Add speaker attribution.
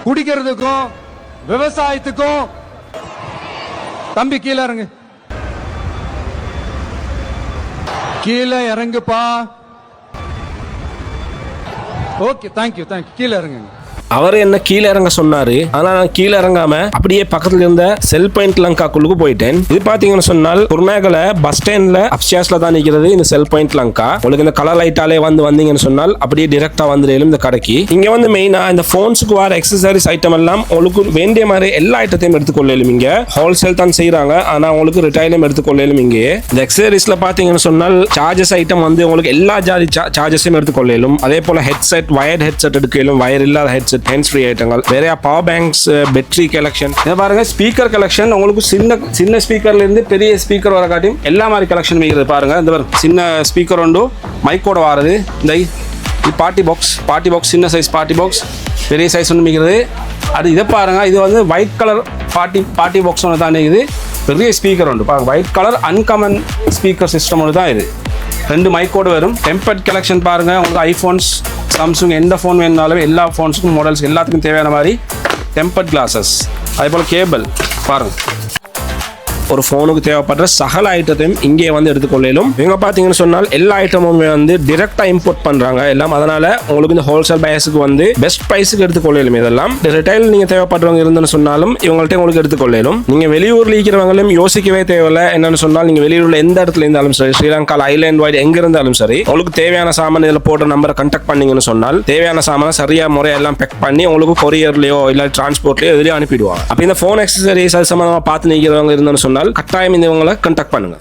Speaker 1: குடிக்கிறதுக்கும் விவசாயத்துக்கும். தம்பி கீழே இறங்கு, கீழே இறங்குப்பா. Okay, thank you thank you. கீழே இறங்குங்க.
Speaker 2: அவர் என்ன கீழே இறங்க சொன்னாரு. ஆனா நான் கீழே இறங்காம அப்படியே பக்கத்துல இருந்த செல் பாயிண்ட் லங்காக்குள்ளுக்கு போயிட்டேன். இது பாத்தீங்கன்னு சொன்னால் குருநாகல பஸ் ஸ்டாண்ட்ல அப்ஸ்டேர்ஸ்ல தான் நிக்கிறது இந்த செல் பாயிண்ட் லங்கா. உங்களுக்கு இந்த கலர் லைட்டாலே வந்தீங்கன்னு சொன்னால் அப்படியே டிரெக்டா வந்துடும் இந்த கடைக்கு. இங்க வந்து மெயினா இந்த போன்ஸுக்கு வர எக்ஸசரிஸ் ஐட்டம் எல்லாம் உங்களுக்கு வேண்டிய மாதிரி எல்லா ஐட்டத்தையும் எடுத்துக்கொள்ளும். இங்க ஹோல்சேல் தான் செய்யறாங்க, ஆனா உங்களுக்கு ரிட்டைலும் எடுத்துக்கொள்ளும். இங்கே இந்த எக்ஸசரிஸ்ல பாத்தீங்கன்னு சொன்னால் சார்ஜஸ் ஐட்டம் வந்து உங்களுக்கு எல்லா ஜாதி சார்ஜஸையும் எடுத்துக்கொள்ளும். அதே போல ஹெட்செட், வயர்ட் ஹெட்செட் எடுக்கலும், வயர் இல்லாத ஹெட்செட், ஹேண்ட்ஸ் ஃப்ரீ ஐட்டங்கள், வேற பவர் பேங்க்ஸ், பேட்டரி கலெக்ஷன். இதை பாருங்க, ஸ்பீக்கர் கலெக்ஷன் உங்களுக்கு சின்ன ஸ்பீக்கர்ல இருந்து பெரிய ஸ்பீக்கர் வர காட்டியும் எல்லா மாதிரி கலெக்ஷன் வைக்கிறது பாருங்க. இந்த சின்ன ஸ்பீக்கர் உண்டு, மைக்கோட வாரது. இந்த பார்ட்டி பாக்ஸ் சின்ன சைஸ் பார்ட்டி பாக்ஸ், பெரிய சைஸ் ஒன்று மிக்கிறது. அது இதை பாருங்க, இது வந்து ஒயிட் கலர் பார்ட்டி பாக்ஸ் ஒன்று தான் இது. பெரிய ஸ்பீக்கர் உண்டு பாருங்க, white colour uncommon speaker system ஒன்று தான் இது. 2 மைக்கோடு வரும். டெம்பர்ட் கலெக்ஷன் பாருங்க, உங்களுக்கு ஐஃபோன்ஸ், சாம்சங் எந்த ஃபோன் வேணுனாலும் எல்லா ஃபோன்ஸுக்கும் மாடல்ஸ் எல்லாத்துக்கும் தேவையான மாதிரி டெம்பர்ட் கிளாஸஸ். அதே போல் கேபிள் பாருங்க, ஒரு ஃபோனுக்கு தேவைப்படுற சகல ஐட்டத்தையும் இங்கே வந்து எடுத்துக்கொள்ளும். இவங்க பார்த்தீங்கன்னு சொன்னால் எல்லா ஐட்டமுமே வந்து டிரெக்டா இம்போர்ட் பண்றாங்க எல்லாம். அதனால உங்களுக்கு இந்த ஹோல்சேல் பையர்ஸுக்கு வந்து பெஸ்ட் பிரைஸுக்கு எடுத்துக்கொள்ளும். இதெல்லாம் ரிட்டைல் நீங்க தேவைப்படுறவங்க இருந்துன்னு சொன்னாலும் இவங்கள்ட்ட உங்களுக்கு எடுத்துக்கொள்ளும். நீங்க வெளியூர்ல இருக்கிறவங்களும் யோசிக்கவே தேவையில்லை. என்னன்னு சொன்னால் நீங்க வெளியூர்ல எந்த இடத்துல இருந்தாலும் சரி, ஸ்ரீலங்கா ஐலாண்ட் வைட் எங்க இருந்தாலும் சரி, உங்களுக்கு தேவையான சாமான் இதில் போடுற நம்பரை கான்டாக்ட் பண்ணீங்கன்னு சொன்னால் தேவையான சாமான சரியா முறையெல்லாம் பேக் பண்ணி உங்களுக்கு கொரியர்லயோ இல்ல டிரான்ஸ்போர்ட்லயோ எதுலயோ அனுப்பிடுவாங்க. அப்ப இந்த போன் எக்ஸசரிஸ் அது சம்பந்தமா பார்த்து நிற்கிறவங்க இருந்தோம்னு சொன்னால் கட்டாயம் இந்த இவங்களை கான்டாக்ட் பண்ணுங்க.